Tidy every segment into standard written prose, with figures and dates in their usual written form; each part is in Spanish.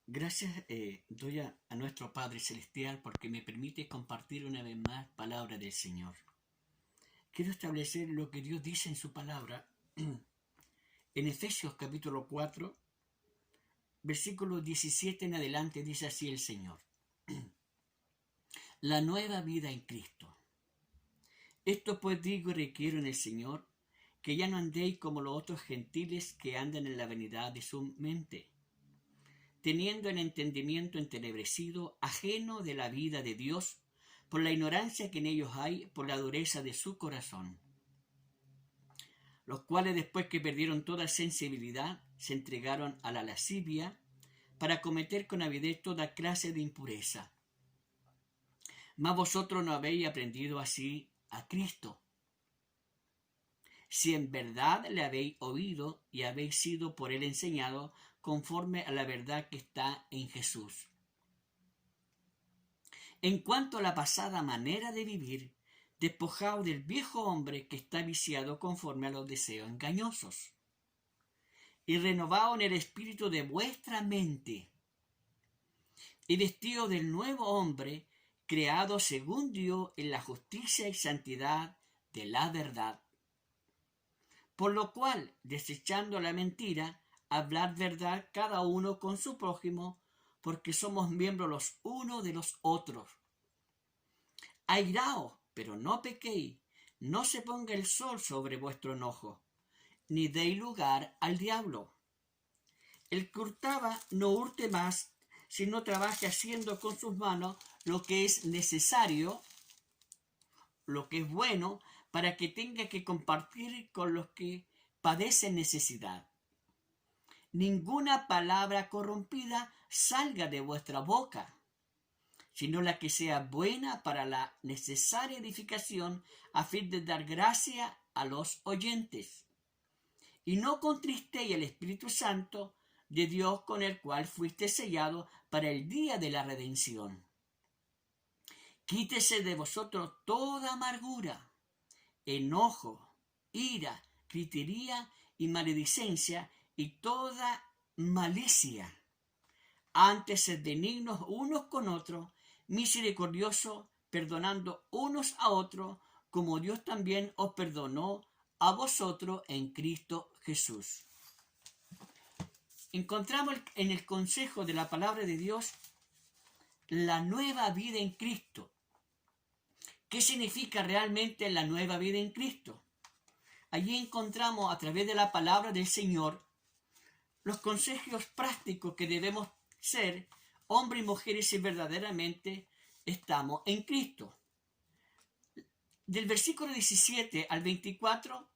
Gracias doy a nuestro Padre Celestial porque me permite compartir una vez más palabra del Señor. Quiero establecer lo que Dios dice en su palabra en Efesios capítulo 4, versículo 17 en adelante, dice así el Señor. La nueva vida en Cristo. Esto pues digo y requiero en el Señor, que ya no andéis como los otros gentiles que andan en la vanidad de su mente, teniendo el entendimiento entenebrecido, ajeno de la vida de Dios, por la ignorancia que en ellos hay, por la dureza de su corazón, los cuales después que perdieron toda sensibilidad, se entregaron a la lascivia, para cometer con avidez toda clase de impureza. Mas vosotros no habéis aprendido así a Cristo, si en verdad le habéis oído y habéis sido por él enseñado, conforme a la verdad que está en Jesús. En cuanto a la pasada manera de vivir, despojaos del viejo hombre que está viciado conforme a los deseos engañosos, y renovaos en el espíritu de vuestra mente, y vestidos del nuevo hombre, creado según Dios en la justicia y santidad de la verdad. Por lo cual, desechando la mentira, hablar verdad cada uno con su prójimo, porque somos miembros los unos de los otros. Airaos, pero no pequéis, no se ponga el sol sobre vuestro enojo, ni deis lugar al diablo. El que hurtaba no hurte más, sino trabaje haciendo con sus manos lo que es necesario, lo que es bueno, para que tenga que compartir con los que padecen necesidad. Ninguna palabra corrompida salga de vuestra boca, sino la que sea buena para la necesaria edificación, a fin de dar gracia a los oyentes. Y no contristéis el Espíritu Santo de Dios, con el cual fuiste sellado para el día de la redención. Quítese de vosotros toda amargura, enojo, ira, gritería y maledicencia y toda malicia. Antes sed benignos unos con otros, misericordiosos, perdonando unos a otros, como Dios también os perdonó a vosotros en Cristo Jesús. Encontramos en el consejo de la palabra de Dios la nueva vida en Cristo. ¿Qué significa realmente la nueva vida en Cristo? Allí encontramos a través de la palabra del Señor los consejos prácticos que debemos ser hombres y mujeres si verdaderamente estamos en Cristo. Del versículo 17 al 24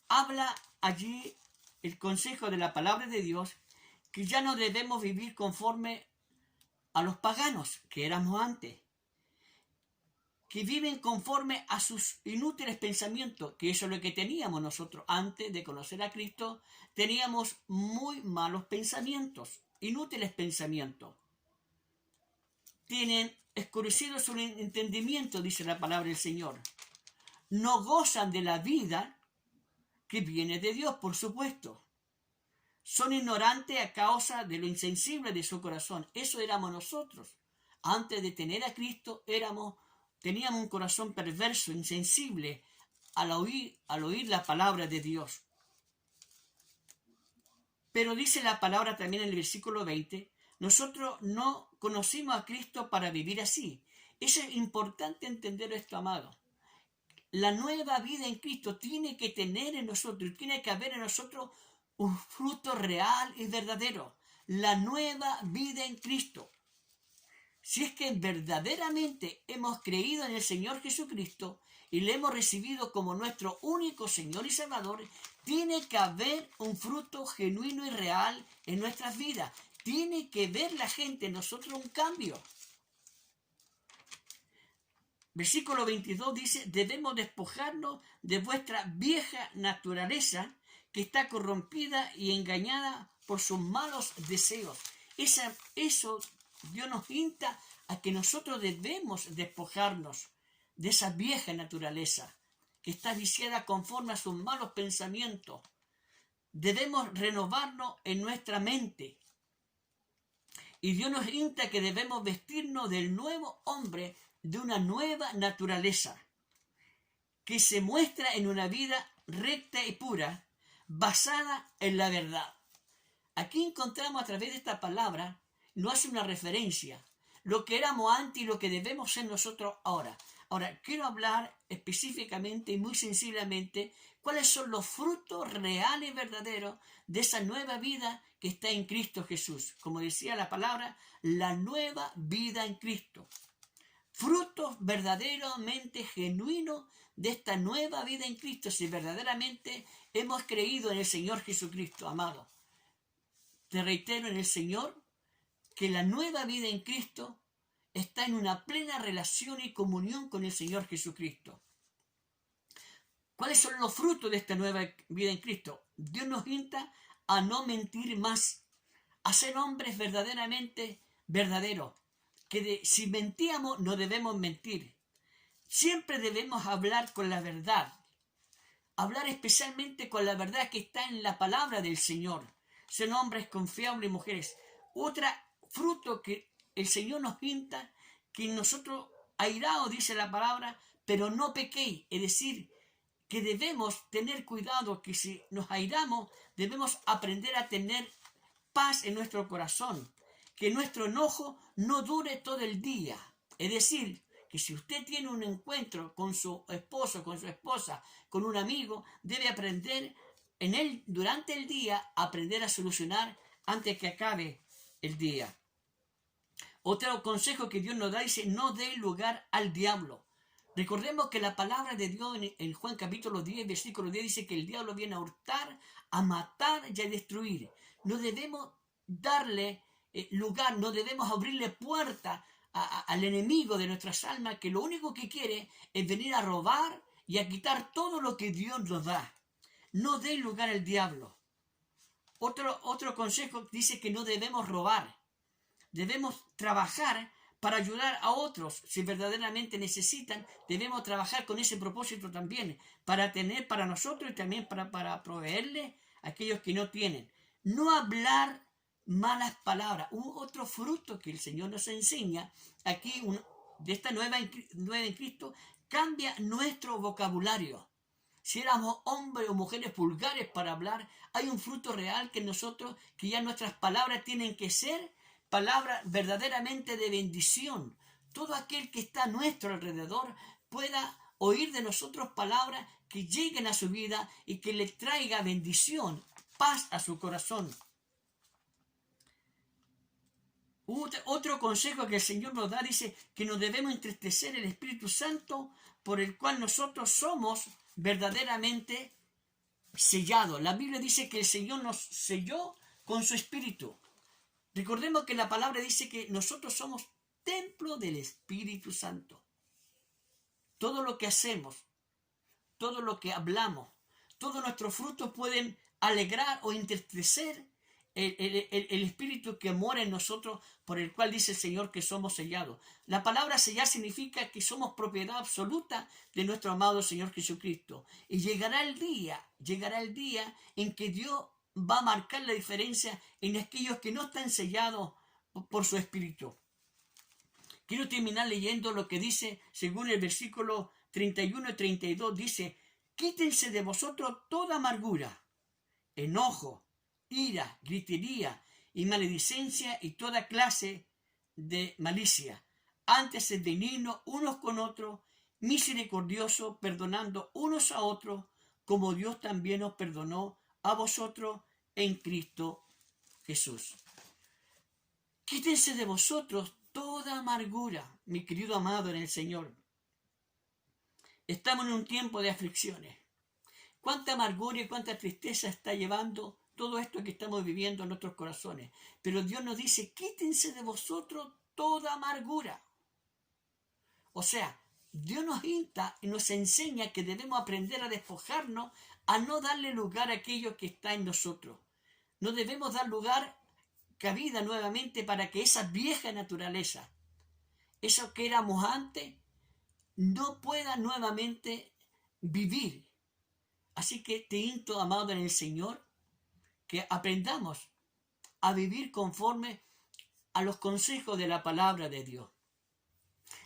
habla allí el consejo de la palabra de Dios, que ya no debemos vivir conforme a los paganos que éramos antes, que viven conforme a sus inútiles pensamientos, que eso es lo que teníamos nosotros antes de conocer a Cristo. Teníamos muy malos pensamientos, inútiles pensamientos. Tienen escurecido su entendimiento, dice la palabra del Señor. No gozan de la vida que viene de Dios, por supuesto. Son ignorantes a causa de lo insensible de su corazón. Eso éramos nosotros. Antes de tener a Cristo teníamos un corazón perverso, insensible al oír la palabra de Dios. Pero dice la palabra también en el versículo 20, nosotros no conocimos a Cristo para vivir así. Eso es importante entender esto, amado. La nueva vida en Cristo tiene que tener en nosotros, tiene que haber en nosotros un fruto real y verdadero. La nueva vida en Cristo. Si es que verdaderamente hemos creído en el Señor Jesucristo y le hemos recibido como nuestro único Señor y Salvador, tiene que haber un fruto genuino y real en nuestras vidas. Tiene que ver la gente en nosotros un cambio. Versículo 22 dice, debemos despojarnos de vuestra vieja naturaleza que está corrompida y engañada por sus malos deseos. Eso Dios nos insta a que nosotros debemos despojarnos de esa vieja naturaleza que está viciada conforme a sus malos pensamientos. Debemos renovarnos en nuestra mente. Y Dios nos insta que debemos vestirnos del nuevo hombre, de una nueva naturaleza, que se muestra en una vida recta y pura, basada en la verdad. Aquí encontramos a través de esta palabra, nos hace una referencia, lo que éramos antes y lo que debemos ser nosotros ahora. Ahora, quiero hablar específicamente y muy sensiblemente cuáles son los frutos reales y verdaderos de esa nueva vida que está en Cristo Jesús. Como decía la palabra, la nueva vida en Cristo. Frutos verdaderamente genuinos de esta nueva vida en Cristo, si verdaderamente hemos creído en el Señor Jesucristo, amado. Te reitero en el Señor que la nueva vida en Cristo está en una plena relación y comunión con el Señor Jesucristo. ¿Cuáles son los frutos de esta nueva vida en Cristo? Dios nos insta a no mentir más, a ser hombres verdaderamente verdaderos, que si mentíamos no debemos mentir. Siempre debemos hablar con la verdad, hablar especialmente con la verdad que está en la palabra del Señor. Ser hombres confiables y mujeres. Otro fruto que el Señor nos insta, que nosotros airaos, dice la palabra, pero no pequéis. Es decir, que debemos tener cuidado, que si nos airamos, debemos aprender a tener paz en nuestro corazón. Que nuestro enojo no dure todo el día. Es decir, que si usted tiene un encuentro con su esposo, con su esposa, con un amigo, debe aprender en él durante el día, aprender a solucionar antes que acabe el día. Otro consejo que Dios nos da dice, no dé lugar al diablo. Recordemos que la palabra de Dios en Juan capítulo 10, versículo 10 dice que el diablo viene a hurtar, a matar y a destruir. No debemos darle lugar, no debemos abrirle puerta al enemigo de nuestras almas, que lo único que quiere es venir a robar y a quitar todo lo que Dios nos da. No dé lugar al diablo. Otro consejo dice que no debemos robar. Debemos trabajar para ayudar a otros. Si verdaderamente necesitan, debemos trabajar con ese propósito también, para tener para nosotros y también para proveerle a aquellos que no tienen. No hablar malas palabras. Otro fruto que el Señor nos enseña aquí, de esta nueva en Cristo, cambia nuestro vocabulario. Si éramos hombres o mujeres vulgares para hablar, hay un fruto real que nosotros, que ya nuestras palabras tienen que ser palabras verdaderamente de bendición. Todo aquel que está a nuestro alrededor pueda oír de nosotros palabras que lleguen a su vida y que le traiga bendición, paz a su corazón. Otro consejo que el Señor nos da dice que nos debemos entristecer el Espíritu Santo, por el cual nosotros somos verdaderamente sellados. La Biblia dice que el Señor nos selló con su Espíritu. Recordemos que la palabra dice que nosotros somos templo del Espíritu Santo. Todo lo que hacemos, todo lo que hablamos, todos nuestros frutos pueden alegrar o entristecer el Espíritu que mora en nosotros, por el cual dice el Señor que somos sellados. La palabra sellar significa que somos propiedad absoluta de nuestro amado Señor Jesucristo. Y llegará el día en que Dios va a marcar la diferencia en aquellos que no están sellados por su Espíritu. Quiero terminar leyendo lo que dice, según el versículo 31 y 32, dice, quítense de vosotros toda amargura, enojo, ira, gritería y maledicencia y toda clase de malicia. Antes sed benignos unos con otros, misericordiosos, perdonando unos a otros, como Dios también os perdonó a vosotros en Cristo Jesús. Quítense de vosotros toda amargura, mi querido amado en el Señor. Estamos en un tiempo de aflicciones. Cuánta amargura y cuánta tristeza está llevando todo esto que estamos viviendo en nuestros corazones. Pero Dios nos dice, quítense de vosotros toda amargura. O sea, Dios nos insta y nos enseña que debemos aprender a despojarnos, a no darle lugar a aquello que está en nosotros. No debemos dar lugar, cabida nuevamente, para que esa vieja naturaleza, eso que éramos antes, no pueda nuevamente vivir. Así que te insto, amado en el Señor, que aprendamos a vivir conforme a los consejos de la palabra de Dios.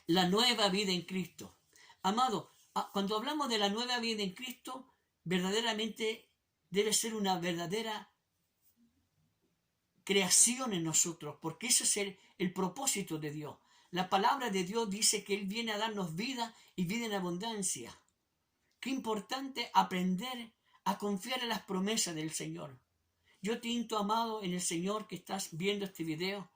La nueva vida en Cristo. Amado, cuando hablamos de la nueva vida en Cristo, verdaderamente debe ser una verdadera creación en nosotros, porque ese es el propósito de Dios. La palabra de Dios dice que Él viene a darnos vida y vida en abundancia. Qué importante aprender a confiar en las promesas del Señor. Yo te invito, amado, en el Señor que estás viendo este video,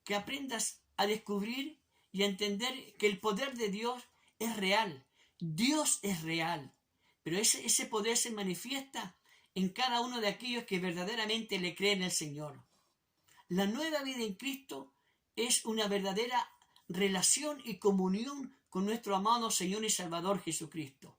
que aprendas a descubrir y a entender que el poder de Dios es real. Dios es real, pero ese poder se manifiesta en cada uno de aquellos que verdaderamente le creen al Señor. La nueva vida en Cristo es una verdadera relación y comunión con nuestro amado Señor y Salvador Jesucristo.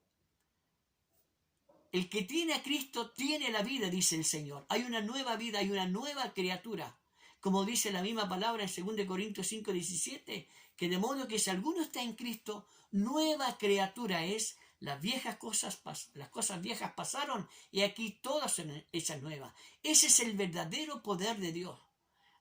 El que tiene a Cristo tiene la vida, dice el Señor. Hay una nueva vida, hay una nueva criatura. Como dice la misma palabra en 2 Corintios 5:17, que de modo que si alguno está en Cristo, nueva criatura es. Las cosas viejas pasaron y aquí todas son hechas nuevas. Ese es el verdadero poder de Dios.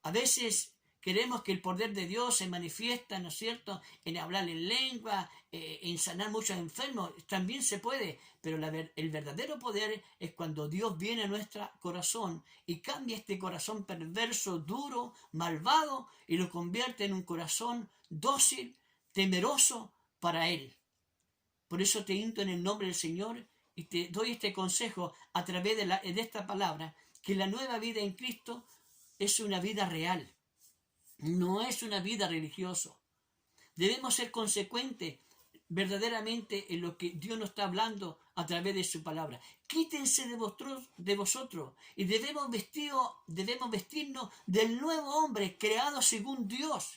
A veces queremos que el poder de Dios se manifiesta, ¿no es cierto?, en hablar en lengua, en sanar muchos enfermos. También se puede, pero el verdadero poder es cuando Dios viene a nuestro corazón y cambia este corazón perverso, duro, malvado, y lo convierte en un corazón dócil, temeroso para Él. Por eso te invito en el nombre del Señor y te doy este consejo a través de esta palabra, que la nueva vida en Cristo es una vida real, no es una vida religiosa. Debemos ser consecuentes verdaderamente en lo que Dios nos está hablando a través de su palabra. Quítense de vosotros y debemos vestirnos del nuevo hombre creado según Dios,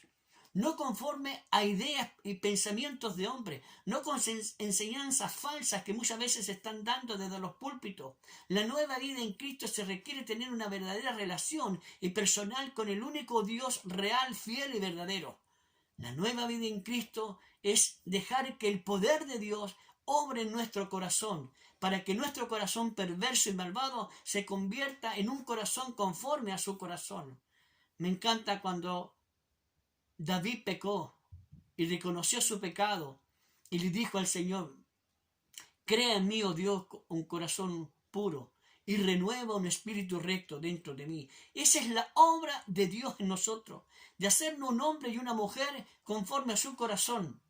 no conforme a ideas y pensamientos de hombre, no con enseñanzas falsas que muchas veces se están dando desde los púlpitos. La nueva vida en Cristo se requiere tener una verdadera relación y personal con el único Dios real, fiel y verdadero. La nueva vida en Cristo es dejar que el poder de Dios obre en nuestro corazón, para que nuestro corazón perverso y malvado se convierta en un corazón conforme a su corazón. Me encanta cuando David pecó y reconoció su pecado y le dijo al Señor: crea en mí, oh Dios, un corazón puro y renueva un espíritu recto dentro de mí. Esa es la obra de Dios en nosotros, de hacernos un hombre y una mujer conforme a su corazón.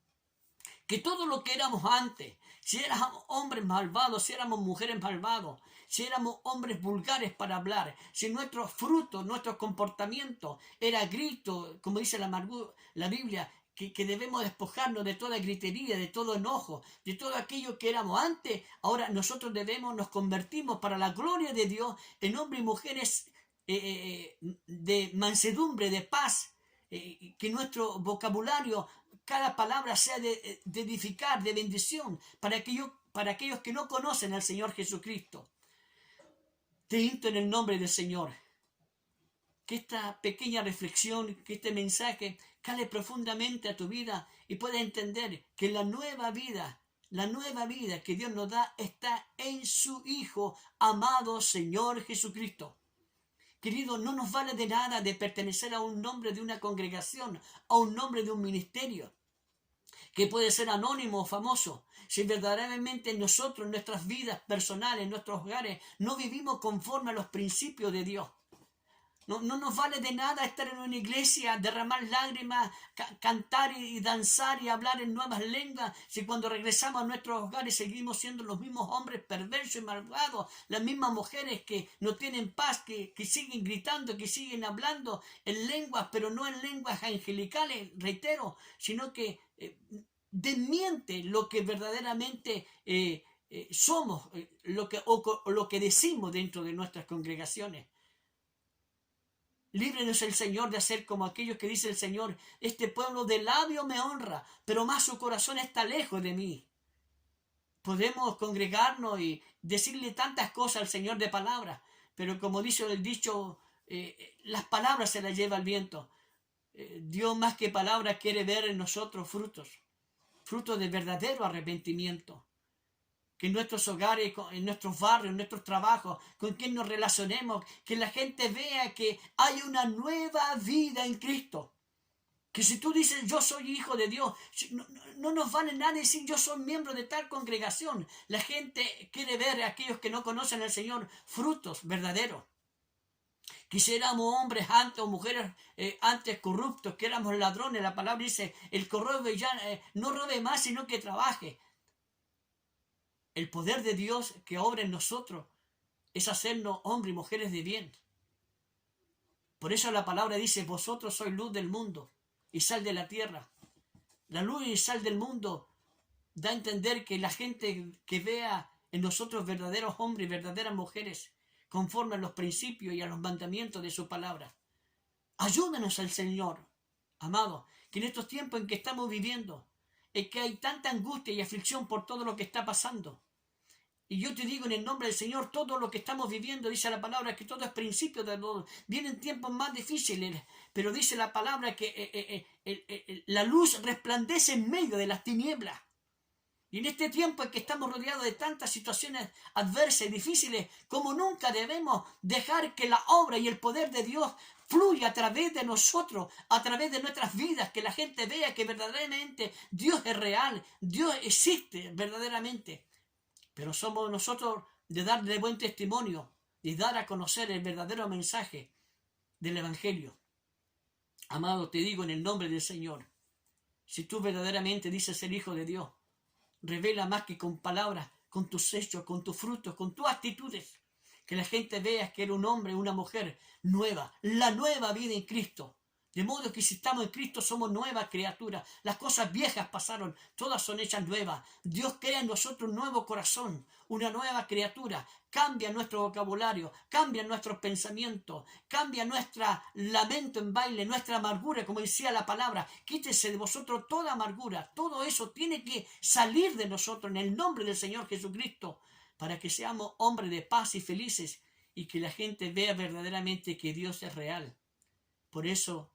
Que todo lo que éramos antes, si éramos hombres malvados, si éramos mujeres malvados, si éramos hombres vulgares para hablar, si nuestros frutos, nuestros comportamientos era grito, como dice la Biblia, que debemos despojarnos de toda gritería, de todo enojo, de todo aquello que éramos antes. Ahora nosotros nos convertimos para la gloria de Dios en hombres y mujeres de mansedumbre, de paz, que nuestro vocabulario, cada palabra sea de edificar, de bendición, para aquellos que no conocen al Señor Jesucristo. Te invito en el nombre del Señor, que esta pequeña reflexión, que este mensaje cale profundamente a tu vida y puedas entender que la nueva vida que Dios nos da está en su Hijo, amado Señor Jesucristo. Querido, no nos vale de nada de pertenecer a un nombre de una congregación, a un nombre de un ministerio, que puede ser anónimo o famoso, si verdaderamente nosotros, en nuestras vidas personales, en nuestros hogares, no vivimos conforme a los principios de Dios. No nos vale de nada estar en una iglesia, derramar lágrimas, cantar y danzar y hablar en nuevas lenguas, si cuando regresamos a nuestros hogares seguimos siendo los mismos hombres perversos y malvados, las mismas mujeres que no tienen paz, que siguen gritando, que siguen hablando en lenguas, pero no en lenguas angelicales, reitero, sino que desmiente lo que verdaderamente somos, lo que decimos dentro de nuestras congregaciones. Líbrenos el Señor de hacer como aquellos que dice el Señor: este pueblo de labio me honra, pero más su corazón está lejos de mí. Podemos congregarnos y decirle tantas cosas al Señor de palabras, pero como dice el dicho, las palabras se las lleva el viento. Dios más que palabras quiere ver en nosotros frutos de verdadero arrepentimiento. que en nuestros hogares, en nuestros barrios, en nuestros trabajos, con quien nos relacionemos, que la gente vea que hay una nueva vida en Cristo. Que si tú dices yo soy hijo de Dios, no nos vale nada decir yo soy miembro de tal congregación. La gente quiere ver a aquellos que no conocen al Señor frutos verdaderos. Que si éramos hombres antes o mujeres antes corruptos, que éramos ladrones, la palabra dice, el que robe ya no robe más, sino que trabaje. El poder de Dios que obra en nosotros es hacernos hombres y mujeres de bien. Por eso la palabra dice, vosotros sois luz del mundo y sal de la tierra. La luz y sal del mundo da a entender que la gente que vea en nosotros verdaderos hombres y verdaderas mujeres, conforme a los principios y a los mandamientos de su palabra. Ayúdanos al Señor, amado, que en estos tiempos en que estamos viviendo, es que hay tanta angustia y aflicción por todo lo que está pasando. Y yo te digo en el nombre del Señor, todo lo que estamos viviendo, dice la palabra, que todo es principio de todo. Vienen tiempos más difíciles, pero dice la palabra que la luz resplandece en medio de las tinieblas. Y en este tiempo en que estamos rodeados de tantas situaciones adversas y difíciles, como nunca debemos dejar que la obra y el poder de Dios fluya a través de nosotros, a través de nuestras vidas, que la gente vea que verdaderamente Dios es real, Dios existe verdaderamente. Pero somos nosotros de darle buen testimonio, de dar a conocer el verdadero mensaje del Evangelio. Amado, te digo en el nombre del Señor, si tú verdaderamente dices ser hijo de Dios, revela más que con palabras, con tus hechos, con tus frutos, con tus actitudes. Que la gente vea que eres un hombre, una mujer nueva, la nueva vida en Cristo. De modo que si estamos en Cristo somos nuevas criaturas. Las cosas viejas pasaron, todas son hechas nuevas. Dios crea en nosotros un nuevo corazón, una nueva criatura. Cambia nuestro vocabulario, cambia nuestros pensamientos, cambia nuestro lamento en baile, nuestra amargura, como decía la palabra. Quítese de vosotros toda amargura. Todo eso tiene que salir de nosotros en el nombre del Señor Jesucristo, para que seamos hombres de paz y felices y que la gente vea verdaderamente que Dios es real. Por eso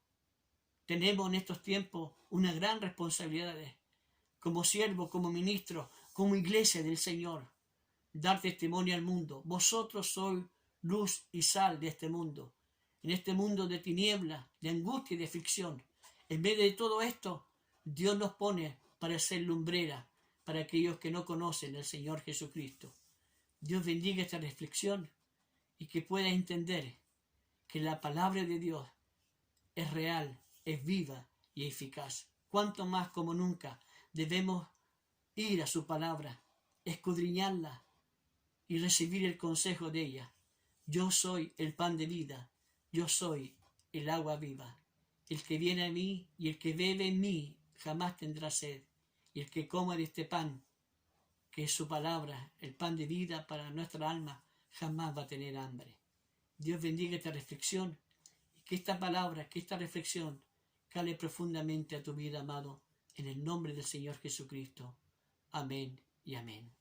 tenemos en estos tiempos una gran responsabilidad como siervo, como ministro, como iglesia del Señor, dar testimonio al mundo. Vosotros sois luz y sal de este mundo, en este mundo de tinieblas, de angustia y de aflicción. En medio de todo esto, Dios nos pone para ser lumbrera para aquellos que no conocen al Señor Jesucristo. Dios bendiga esta reflexión y que puedas entender que la palabra de Dios es real, es viva y eficaz. Cuanto más como nunca debemos ir a su palabra, escudriñarla y recibir el consejo de ella. Yo soy el pan de vida, yo soy el agua viva. El que viene a mí y el que bebe en mí jamás tendrá sed. Y el que coma de este pan, que es su palabra, el pan de vida para nuestra alma, jamás va a tener hambre. Dios bendiga esta reflexión y que esta palabra, que esta reflexión cale profundamente a tu vida, amado, en el nombre del Señor Jesucristo. Amén y amén.